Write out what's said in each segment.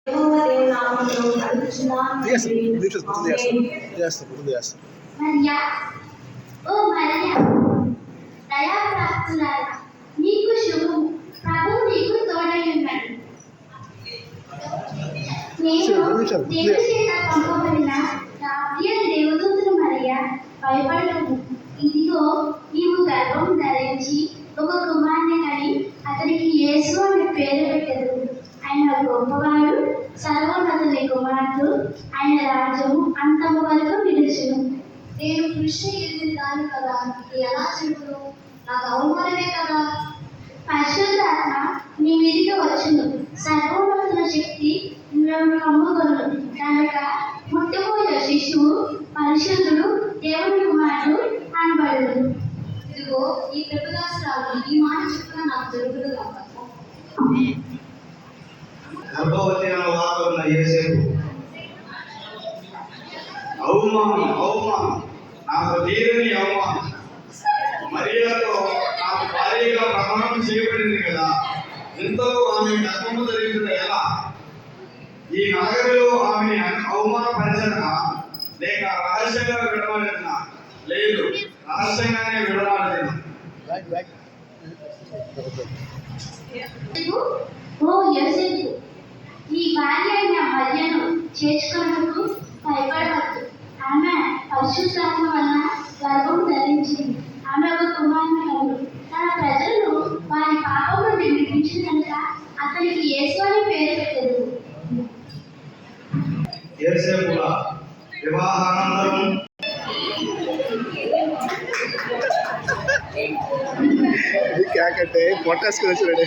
నీకు శుభము, ప్రభు నీకు తోడై ఉన్నాడు. నేను దేవుని చేత పంపబడిన నా ప్రియ దేవదూతను మరియా, భయపడకు. ఇదిగో నీవు గర్భం ధరించి ఒక కుమారుని కని అతనికి యేసు అనే పేరు పెట్టెదరు. ఆయన గొప్పవాడు, సర్వోన్నతుని కుమారుడు. ఆయన రాజ్యము అంతము వరకు నిలుచును. నేను కృష్ణ ఎదుగుతాను కదా, ఇది ఎలా చెప్పును? నాకు అవమానమే కదా. పరిశుద్ధాత్మ నీ మీదికి వచ్చును, సర్వోన్నతుల శక్తి నిన్ను కమ్ముకొను. కనుక పుట్టబోయే శిశువు పరిశుద్ధుడు, దేవుని కుమారుడు అనబడును. ఇదిగో ఈ ప్రభుదాసురాలు ఈ మాట చెప్పున నాకు జరుగుడు కాక. గర్భవతి అన్న వార్తలున్న యేసేపు అవమానం నాకు తీరని అవమానం. మరియతో నాకు భార్యగా ప్రమాణం చేయబడింది కదా, ఇంతలో ఆమె గర్భము ధరించడం ఎలా? ఈ నగరిలో ఆమె అవమానపరచన లేక రహస్యంగా విడమాడిన? లేదు, రహస్యంగానే విడమాడిన. ఓ యోసేపు, నీ భార్య అయిన మరియను చేర్చుకున్నప్పుడు భయపడవద్దు. ఆమె పరిశుద్ధాత్మ వలన గర్భం ధరించింది. ఆమె ఒక కుమారుని కలుగు. తన ప్రజలను వారి పాపం నుండి విడిపించిన కనుక అతనికి యేసు అని పేరు పెట్టెదరు. యేసేపుల వివాహానంతరం क्या कहते हैं पॉडकास्ट करने से रेडी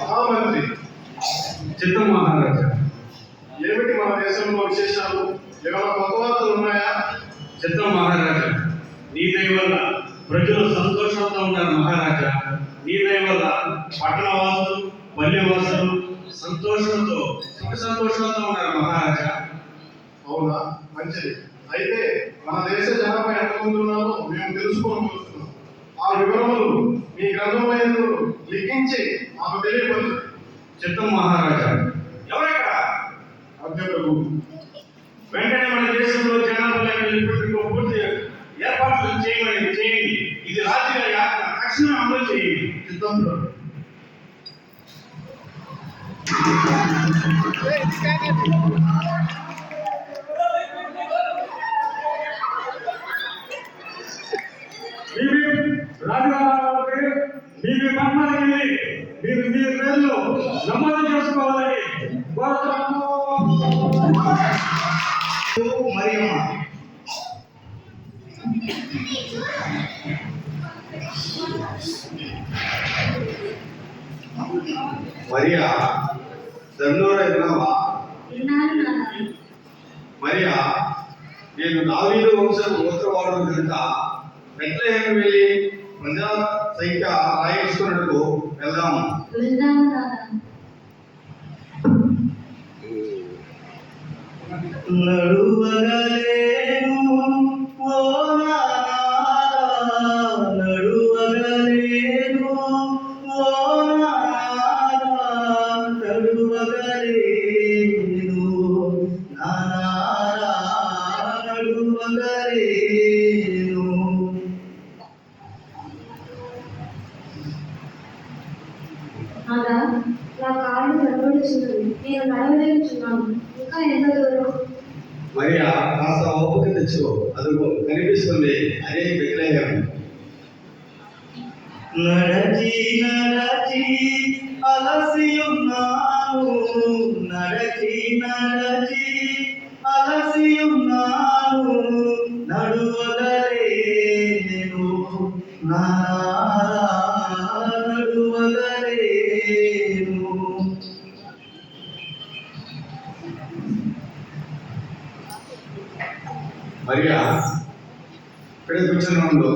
మహామంత్రి చిత్తం మహారాజా. ఏమిటి మన దేశంలో విశేషాలు? ఏమైనా కొత్త వార్తలు ఉన్నాయా? చిత్తం మహారాజా, నీ దయ వల్ల ప్రజలు సంతోషంతో ఉంటారు మహారాజా. నీ దయ వల్ల పట్టణవాసులు పల్లెవాసులు సంతోషంతో సుఖ సంతోషంతో ఉన్నారు మహారాజా. అవునా, మంచిది. అయితే మన దేశ జనాభా ఎంతమంది ఉన్నారో మేము తెలుసుకోవాలనుకుంటున్నాం. ఆ వివరములు మీ గ్రంథంలో లిఖించి మాకు తెలియపరచు. చిత్తం మహారాజా. ఎవరెక్కడ? అధ్యక్షుడు వెంటనే మన దేశంలో జనాభా పూర్తి ఏర్పాట్లు చేయండి. ఇది రాజుగారి యాత్ర, తక్షణం అమలు చేయండి. చిత్తంలో రాజుగారి మీకు పద్మానికి మీరు మీ పేర్లు నమోదు చేసుకోవాలని మరియా దండోరా విన్నావా? మరియా, నేను దావీదు వంశం గోత్రవాడు కనుక బెత్లెహేము వెళ్ళి ప్రజా సంఖ్య రాయించుకున్నట్టు వెళ్దాము. నడువగలేను ఓ నడువగలేను ఓ నడువగలేను నడువగలేను. అలా నా కాళ్ళు నడవడుచున్నది, నేను నడవలేచున్నాను. ఇంకా ఎంత దూరం? మరియా, కాస్త ఓపిక తెచ్చుకో, అదిగో కనిపిస్తుంది, అదే బెత్లెహేము. నడచి నడచి అలసియున్నాను, నడచి నడచి అలసియున్నాను, నడువగలేను నడువగలేను. మరియా, ఇక్కడే కూర్చొని ఉండు,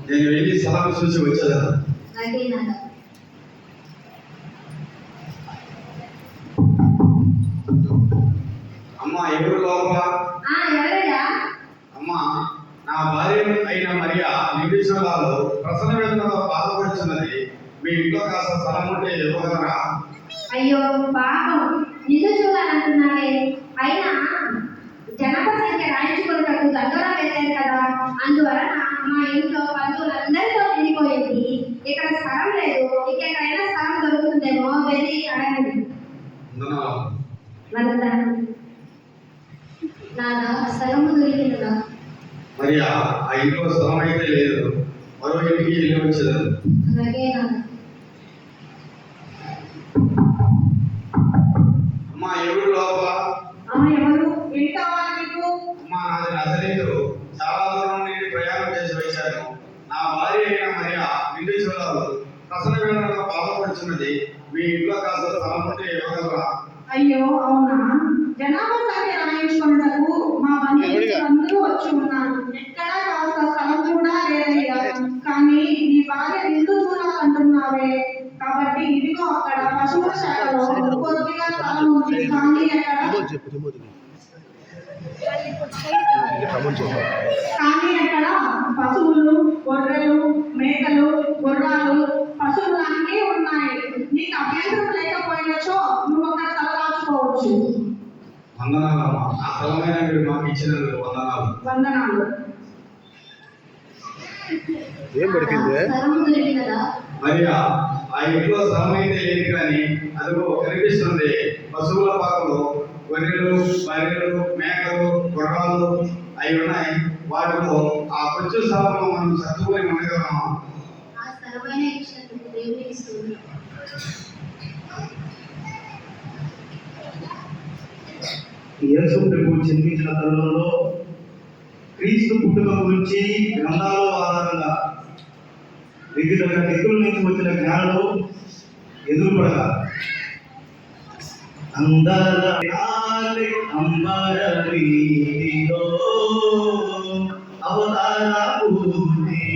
నేను నేను వెళ్ళి స్థలం చూసి వచ్చేదాను. అలాగే నాన్న. అమ్మ ఎవరు లోపల? ఎవరయ్యా? అమ్మ, నా భార్య అయిన మరియా నిందించడాలు ప్రసన్న వేదనతో బాధపడుతున్నది. మీ ఇంట్లో కాస్త స్థలం ఉంటే ఇవ్వగలరా? అయ్యో పాపం, నిన్ను చూడాలంటున్నారే. అయినా జనాభా సంఖ్య రాయించుకున్నట్టు దండోరా వేశారు కదా, అందువలన మా ఇంట్లో బంధువులందరితో నిండిపోయింది. ఇక్కడ స్థలం లేదు, ఇంకెక్కడైనా స్థలం దొరుకుతుందేమో వెళ్ళి అడగండి. నాన్న స్థలము దొరికిందా? మరియా, ఆ ఇంట్లో స్థలం అయితే లేదు, మరో ఇంటికి వెళ్ళి వచ్చేదాను. అలాగే నాన్న. అమ్మ ఎవరు లోపల? ఎవరు? ఏం కావాలి మీకు? అమ్మ, నాది నజరేతు. చాలా దూరం నుండి ప్రయాణం చేసి వచ్చాను. నా భార్య అయిన మరియా నిందించడాలు ప్రసన్న వేదనతో బాధపడుతున్నది. మీ ఇంట్లో కాస్త స్థలం ఉంటే ఇవ్వగలరా? అయ్యో అవునా, జనాభా సంఖ్య రాయించుకున్నటకు మా బంధువులందరూ వచ్చి ఉన్నారు. ఎక్కడా కాస్త స్థలం కూడా లేదయ్యా. కానీ నీ భార్య నిండు చూడాలంటున్నావే, కాబట్టి ఇదిగో అక్కడ పశువుల శాఖలో కొద్దిగా స్థలం ఉంది. కానీ ఎక్కడ పశువులు, గొర్రెలు, మేకలు, గుర్రాలు, పశువులు అన్నీ ఉన్నాయి. నీకు అభ్యంతరం లేకపోయినచో నువ్వు అక్కడ తలదాచుకోవచ్చు. వందనాలమ్మా, ఆ స్థలమైన మీరు మాకు ఇచ్చినందుకు వందనాలు. వందనాలు. ఏం పడిపోయింది? స్థలము దొరికినదా? మరియా, ఆ ఇంట్లో స్థలం అయితే లేదు, కానీ అదిగో కనిపిస్తుంది. పశువుల పాకలు, గొర్రెలు, బర్రెలు, మేకలు, గుర్రాలు అవి ఉన్నాయి. వాటిలో ఆ కొంచెం స్థలంలో మనం సర్దుకొని ఉండగలమా? ఆ స్థలమైన ఇచ్చినందుకు దేవునికి స్తోత్రం. యేసు ప్రభు జన్మించిన తరుణంలో క్రీస్తు పుట్టుక గురించి గ్రంథాల ఆధారంగా వివిధ దిక్కుల నుంచి వచ్చిన జ్ఞానులు ఎదురుపడగా అంబర వీధిలో అవతారపు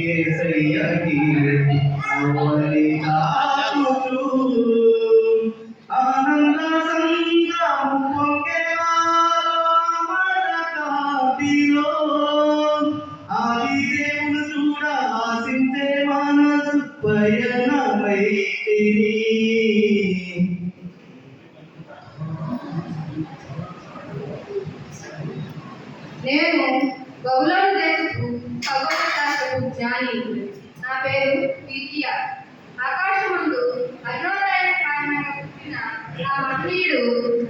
యేసయ్యకి అవని కాచుచు ఆనంద సంద్రము పొంగెనాలో అమరకాంతిలో ఆది దేవుడు చూడ ఆశించే మనసు పయనమైతిని. నేను బహుళాలు దేశపు ఖగోళ శాస్త్రపు జ్ఞాని. నా పేరు విద్య. ఆకాశమందు అరుణోదయ కారణంగా పుట్టిన ఆ మహనీయుడు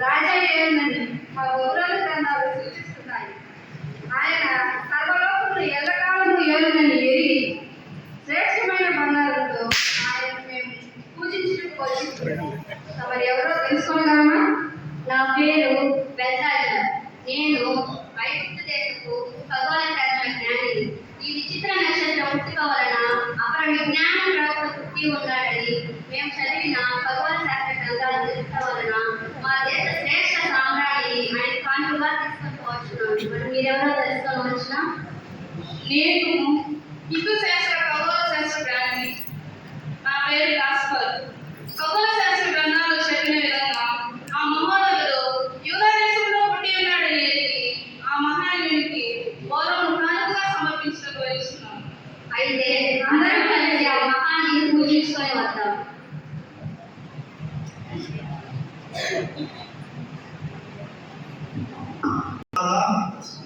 రాజా ఏమని మా బహుళాల గ్రంథాలు సూచిస్తున్నాయి. ఆయన సర్వలోకములు ఎల్లకాలము ఏలునని ఎరిగి శ్రేష్టమైన బంగారంతో ఆయన మేము పూజించుటకు వచ్చి మరి ఎవరో తెలుసుకోగలమా? నా పేరు బెల్తాజర్. నేను ఐగుప్తు దేశపు ఖగోళ శాస్త్ర జ్ఞాని. ఈ విచిత్ర నక్షత్రం పుట్టుక వలన అపర విజ్ఞానం ప్రవక్త పుట్టి ఉన్నాడని మేము చదివిన ఖగోళ శాస్త్ర గ్రంథాలు తెలుసుకో వలన మా దేశ శ్రేష్ఠ సామ్రాజ్ఞిని ఆయన కానుకగా తీసుకొని మరి మీరెవరో తెలుసుకోవచ్చునా? నేను హిందూ శాస్త్ర ఖగోళ శాస్త్ర జ్ఞాని. నా పేరు కాస్పర్. ఖగోళ శాస్త్ర గ్రంథాలు చెప్పిన విధంగా ఆ మహోన్నతుడు యూదా దేశంలో పుట్టి ఉన్నాడని ఎరిగి ఆ మహానీయునికి గౌరవం కానుకగా సమర్పించడానికి వెళ్తున్నాను. అయితే అందరం కలిసి ఆ మహానీయుని పూజించుకొని వద్దాం.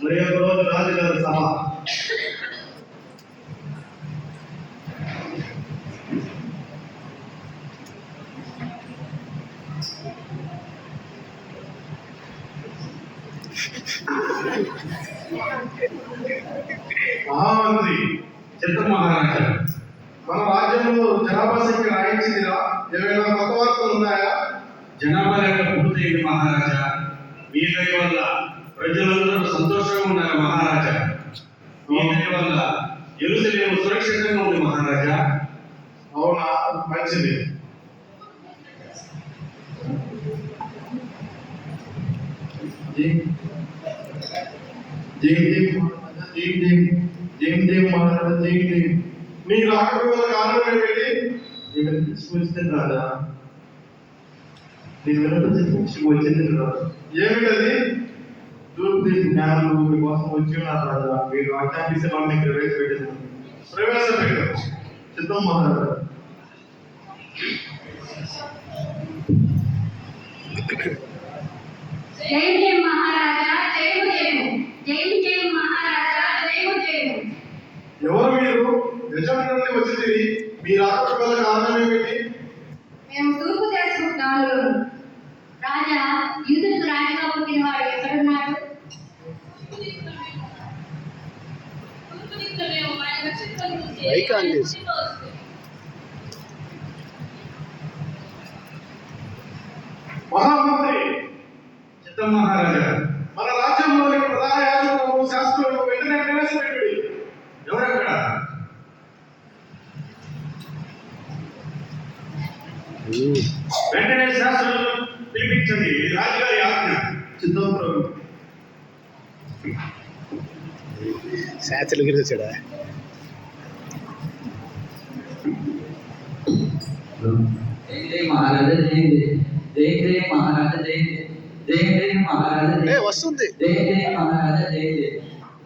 మరి ఒక రోజు రాజుగారి సభ. మహామంత్రి, చిత్త మహారాజా, మన రాజ్యంలో జనాభా సంఖ్య రాయించిందిరా? ఏమైనా కొత్త వార్తలు ఉన్నాయా? జనాభా లెక్క పూర్తయింది మహారాజా. మీ దయ వల్ల ప్రజలందరూ సంతోషంగా ఉన్నారు మహారాజా. మీ దయ వల్ల యెరూషలేము సురక్షితంగా ఉంది మహారాజా. అవునా, మంచిది. జై జై జై జై జై జై మహారాజా, జై జై నీ రాకపోవల కారణం ఏమిటి? నీకు వచ్చింది రాదా? నీకు వచ్చింది రాదు. ఏమిటది? తూర్పు జ్ఞానం మీకోసం వచ్చి ఉన్నారు రాజా. మీరు ఆజ్ఞాపిస్తే మనం ఇక్కడ ప్రవేశపెట్టారు. ప్రవేశపెట్టారు. సిద్ధం మహారాజా. జై జై మహారాజా, జయము జయము. జై జై మహారాజా, జయము జయము. ఎవరు మీరు? యజమాని నుండి వచ్చింది. మీ రాకపోవల కారణం ఏమిటి? మేము తూర్పు దేశం జ్ఞానులు. రాజా, యూదులకు రాజుగా పుట్టినవాడు ఎక్కడున్నాడు? మైక్ ఆన్ చేసి. మహామంత్రి, చిత్తం మహారాజా. మన రాజ్యంలోని ప్రధాన యాజకులను శాస్త్రులను వెంటనే ప్రవేశపెట్టుడి. ఎవరక్కడ? వెంటనే శాస్త్రులను పిలిపించండి. ఇది రాజుగారి ఆజ్ఞ. సిద్ధం ప్రభు. శాస్త్రుల గురించి వచ్చాడా? जय जय महाराजा जय जय जय महाराजा जय जय जय महाराजा जय వస్తుంది. जय जय महाराजा जय जय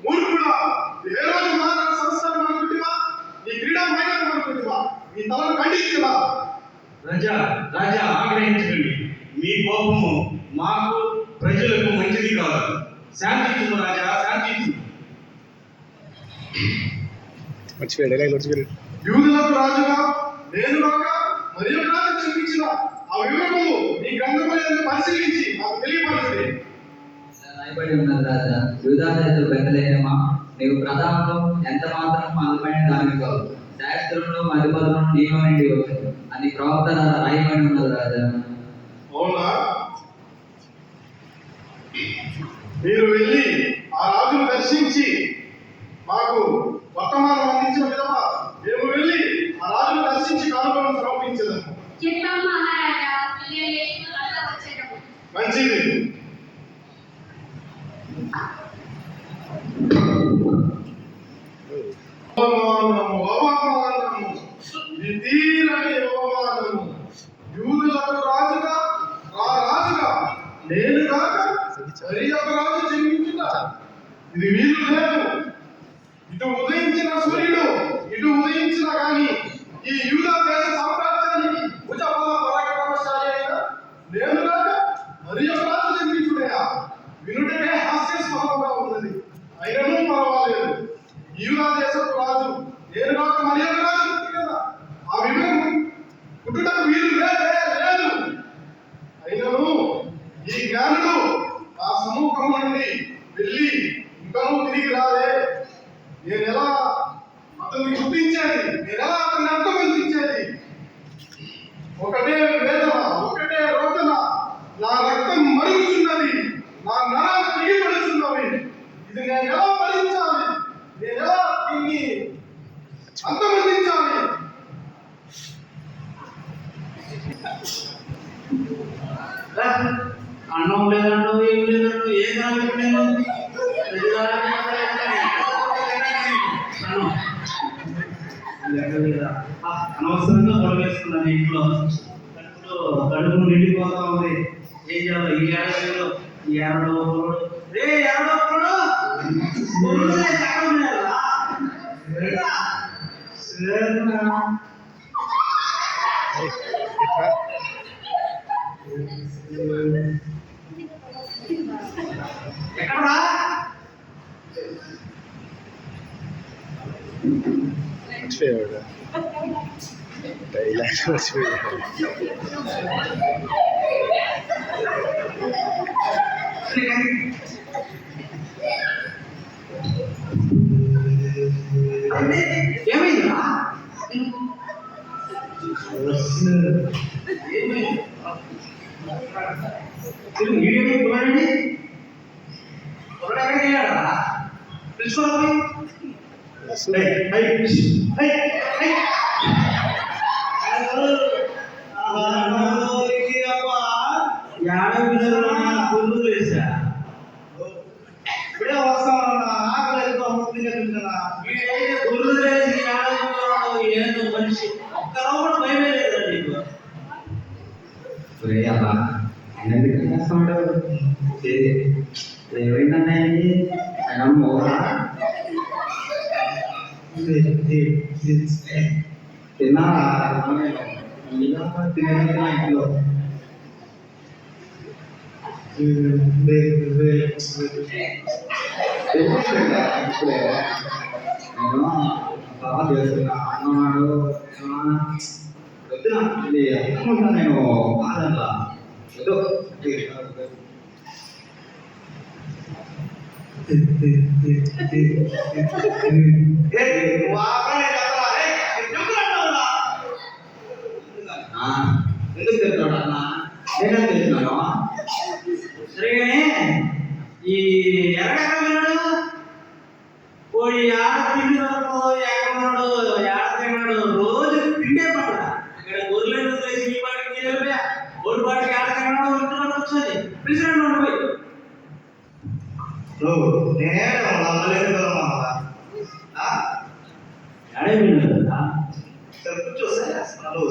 మూర్ఖుడా, ఏ రోజు మహారాజు సంస్థానం అనుకుంటున్నా? నీ క్రీడా మైదానం అనుకుంటున్నా? నీ తలను ఖండించదా? రాజా రాజా ఆగ్రహించకండి. మీ కోపము మాకు ప్రజలకు మంచిది కాదు. శాంతించు రాజా, శాంతించు. మర్చిపోయాడు ఎలా మర్చిపోయాడు. యూదులకు రాజుగా నేను కాక మరి ఒక రాజు చూపించిన ఆ వివరము నీ గ్రంథములను పరిశీలించి నాకు తెలియపరచండి. రాయబడి ఉన్నది రాజా యూదాదేశులు బెతలేహేమా నీవు ప్రధానంలో ఎంత మాత్రం అల్పమైన దాని కావు శాస్త్రంలో మరిపదులను నీలో నుండి వచ్చారు అని ప్రవక్త ద్వారా రాయబడి ఉన్నది రాజా. అవునా? మీరు వెళ్ళి ఆ రాజును దర్శించి మాకు వర్తమానం అందించిన విధంగా మేము వెళ్ళి ఆ రాజును దర్శించి కానుకలను సమర్పించదము. చిత్తం మహారాజా, అలా వచ్చేటప్పుడు. మంచిది. అవమానము, అవమానము, ఇది తీరని అవమానము. యూదులకు రాజుగా నేను కాక మరి ఒక రాజు జన్మించుట ఇది వీలు లేదు. ఇటు ఉదయించిన సూర్యుడు ఇటు ఉదయించిన కానీ ఈ యూదా దేశ సామ్రాజ్యానికి భుజబల పరాక్రమశాలి అయిన నేను కాక మరి ఒక రాజు జన్మించుటయా? వినుటకే హాస్యాస్పదంగా ఉన్నది. అయినను పర్వాలేదు. యూదా దేశపు రాజు నేను కాక మరి ఒక రాజు కదా. ఆ వివరం పుట్టుటకు వీలు లేదు. అయినను ఈ జ్ఞానుడు ఆ సమూహం నుండి వెళ్ళి ఇంకనూ తిరిగి రాలే. నేను ఎలా అతన్ని గుర్తించేది? నేను ఎలా అతన్ని అర్థమనిపించేది? ఒకటే వేదన, ఒకటే రోదన. నా రక్తం మరుగుతున్నది, నా నరాలు తెగిపడుతున్నవి. ఇది నేను ఎలా భరించాలి? నేను ఎలా దీన్ని అర్థమనిపించాలి? అన్నం లేదన్నావు, ఏం లేదన్నావు, ఏం కావాలి నేను? అనవసరంగా గొడవ వేసుకున్నాను ఇంట్లో. కడుపు నిండిపోతా ఉంది. ఏం చేయాలి? ఈ ఏడాదిలో ఈ ఏడో రే ఏడో ఎక్కడరా? మర్చిపోయాడు. డైలాగ్ మర్చిపోయాడు. ఏమైందా? వీడియో కుదరండి. కుదరగా చేయాలా? తెలుసుకోవాలి. ఇప్పుడే వస్తా ఆకలి గుర్రు ఏందో మనిషి ఒక్క రోజు కూడా భయమే లేదా నీకు? ఒరే అబ్బా ఎందుకు చేస్తాడు ఏమైందన్నా ఆయన మోరా తిన్నారా తినే ఇంట్లో ఇప్పుడే నేను బాగా చేస్తున్నా అన్నవాడు వద్దునా ఇది అనుకుంటా నేను కాదల్లా ఏదో ఎందుకు చెప్తాడు అన్న నేనే చెప్తున్నాను సరేగానే ఈ ఎరగడు కోడి ఆడ తిండి దొరకదు ఎక్కడున్నాడు ఆడ తిన్నాడు రోజు తిండే పడ ఇక్కడ గొర్రెలు వదిలేసి ఈ పాటికి నీళ్ళిపోయా ఓడి పాటికి ఆడ తిన్నాడు ఇంట్లో వచ్చేది ప్రెసిడెంట్ పోయి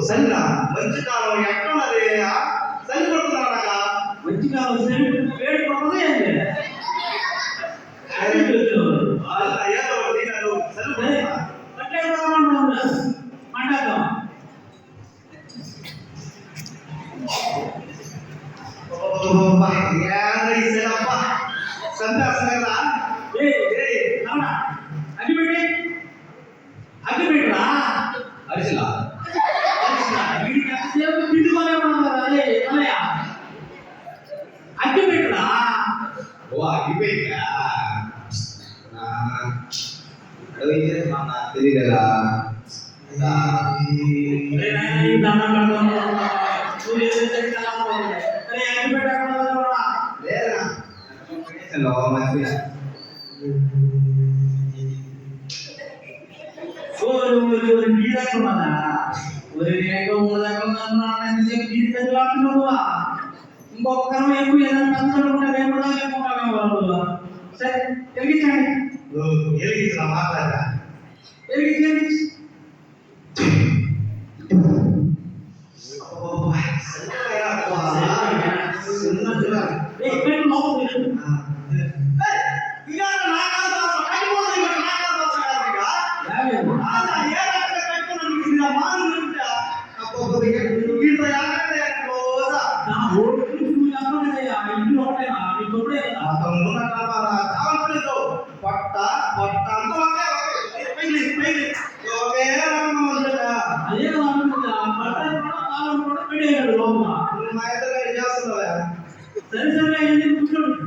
సరినా మంచి కాలం ఎక్కడున్నది సరి పడుతున్నాడు మంచి కాలం సరి వేడి పడుతుంది అగ్గిపెట్టరా అరిసిలా అగ్గిపెట్టరా ఓ అగ్గిపెట్టా తెలియదు కదా లేదా మంచిగా ఇంకొకరు ఎక్కువ ఏదైనా పంచడం ఉంటే రేపు లేకుండా సరే వెలిగించండి మాట్లాడరా వెలిగించండి పట్ట పట్ట అంత అదే మా ఇద్దరు చేస్తున్నావా సరే సరే కూర్చోండి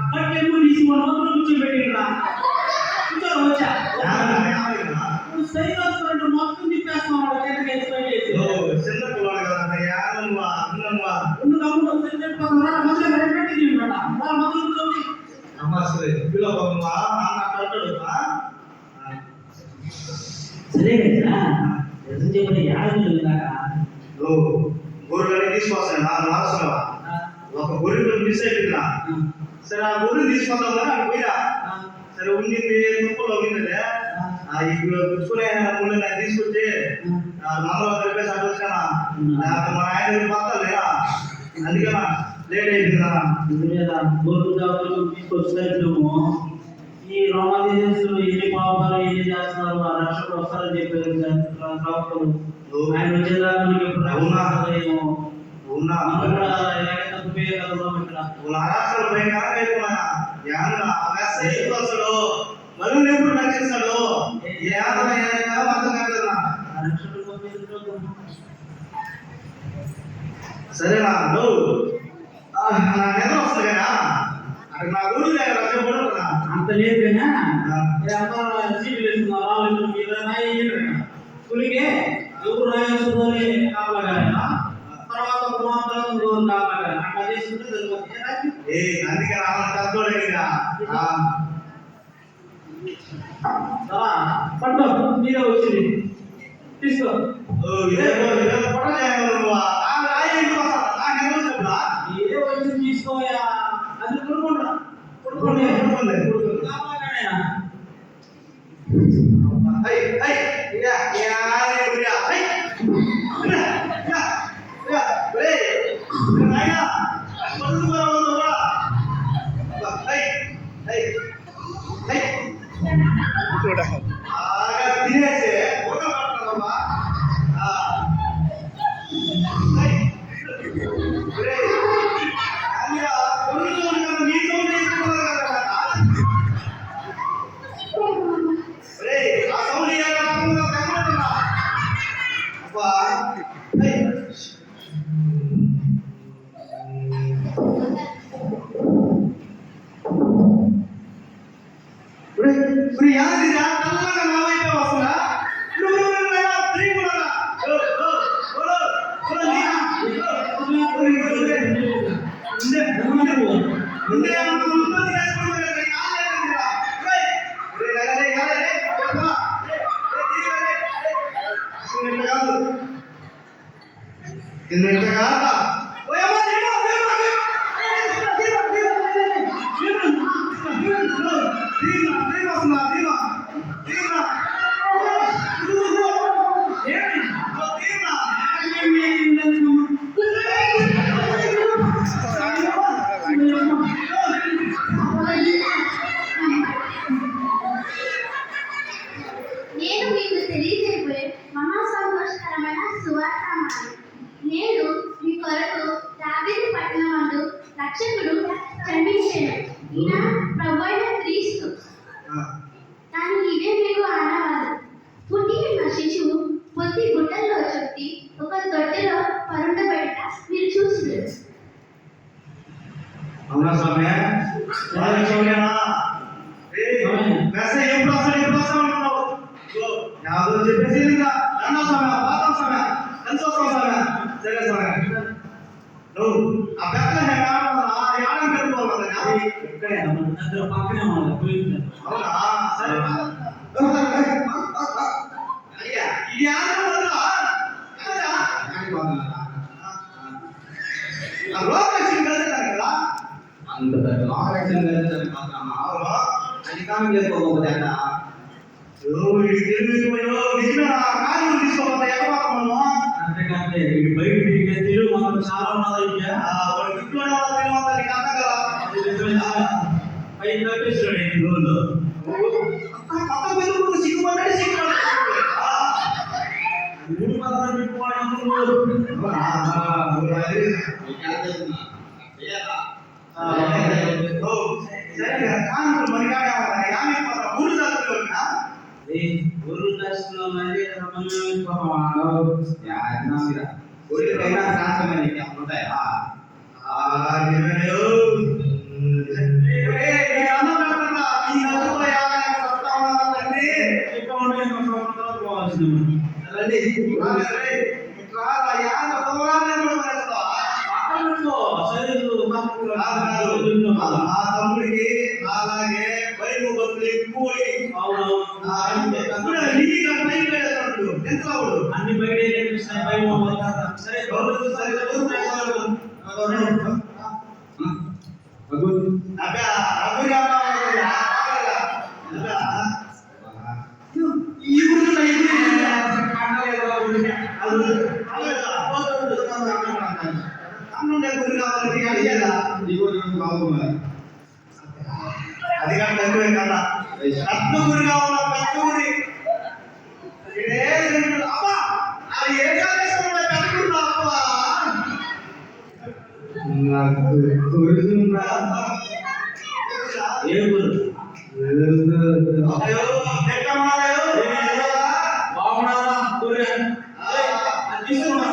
అక్కడికి తీసి మన కూర్చోబెట్టిరా కూర్చోవచ్చా సరిగా మొత్తం తిప్పేస్తున్నాడు చిన్న పిల్లలు కదయ్యా నమస్తే పిల్లమ్మా సరే కదా చెప్పండి గొర్రెలని తీసుకొస్తాను రాసుకున్నావా ఒక గొర్రె మిస్ అయిపోయిందా సరే ఆ గొర్రె తీసుకొద్దాం కానీ అక్కడ పోయినా సరే ఉండింది తుప్పలో ఉండింది పుచ్చుకునే ముందు నాకు తీసుకొచ్చి నమ్మలో కలిపేసి అటు వచ్చానా మా ఆయన పక్కన లేరా అందుకనా లేట్ అయిపోయిందా తీసుకొచ్చినట్లేమో ఈ రోమాదేశంలో ఎన్ని పాపాలు ఎన్ని చేస్తున్నారు ఆ రక్షకుడు వస్తారని చెప్పారు ప్రవక్తలు ఆయన వచ్చేదాకా మీకు ఎప్పుడు రక్షణ ఉన్నా ఇక్కడ రాష్ట్రాల పైన అసలు మళ్ళీ ఎప్పుడు రక్షిస్తాడు సరేనా నా నిద్ర వస్తుంది కదా అక్కడ నా ఊరి దగ్గర రక్షపడుతున్నా అంత లేదు కానీ సీట్లు వేస్తున్నారు స్కూల్కి ఎవరు రాయేస్తుందని కాపలాగా తర్వాత కాపలాగా అట్లా చేసుకుంటే సరిపోతుంది అందుకే రావాలంటే పట్టు మీరే వచ్చింది తీసుకో పొట్ట నాయనా పడుకు కూడా కూడా బాగా తినేసి ఊట పడతారమ్మా నేను మీకు తెలియజేయబోయే మహా సంతోషకరమైన సువార్తమానం. నేను మీ కొరకు దావీదు పట్టణమందు రక్షకుడు జన్మించెను. ఈయన ప్రభువైన క్రీస్తు. కానీ ఇవే మీకు ఆనవాలు. పుట్టిన శిశువు పొత్తి గుడ్డల్లో చుట్టి ఒక తొట్టెలో పరుండబెట్ట మీరు చూసినారు. అవునా స్వామి ఎప్పుడు వస్తాను యాదో చెప్పేసి రెండో సమయం పాత సమయం ఎంతో సమయం సరే సమయం నువ్వు ఆ బెత్తలే యాడం పెట్టుకోవాలి ఇక్కడే అందరూ పక్కనే ఉన్నారు అవునా సరే అయ్యా ఇది యాదం వల్ల రోగలక్ష్మి కలిసారు కదా అంత పెద్ద ఆపరేషన్ అధికారం చేసుకోకపోతే అన్న అంతేకాంటే బయట తిరిగే తెలుగు మనం చాలా ఉన్నది పైకి తప్పిస్తున్నాడు రోజు మూడు పదాలు ఊరు దర్శనం ఒడికైనా శాస్త్రమైన ఉంటాయా తమ్ముడికి అలాగే బైబు భక్తులు ఎక్కువ అన్ని బయట సరే అది కానీ తక్కువే కదా పెద్ద గురి కావాలా పెద్ద గురి అది ఏ ఏ ఊరు బాగున్నారా ఊరే తీసుకున్నా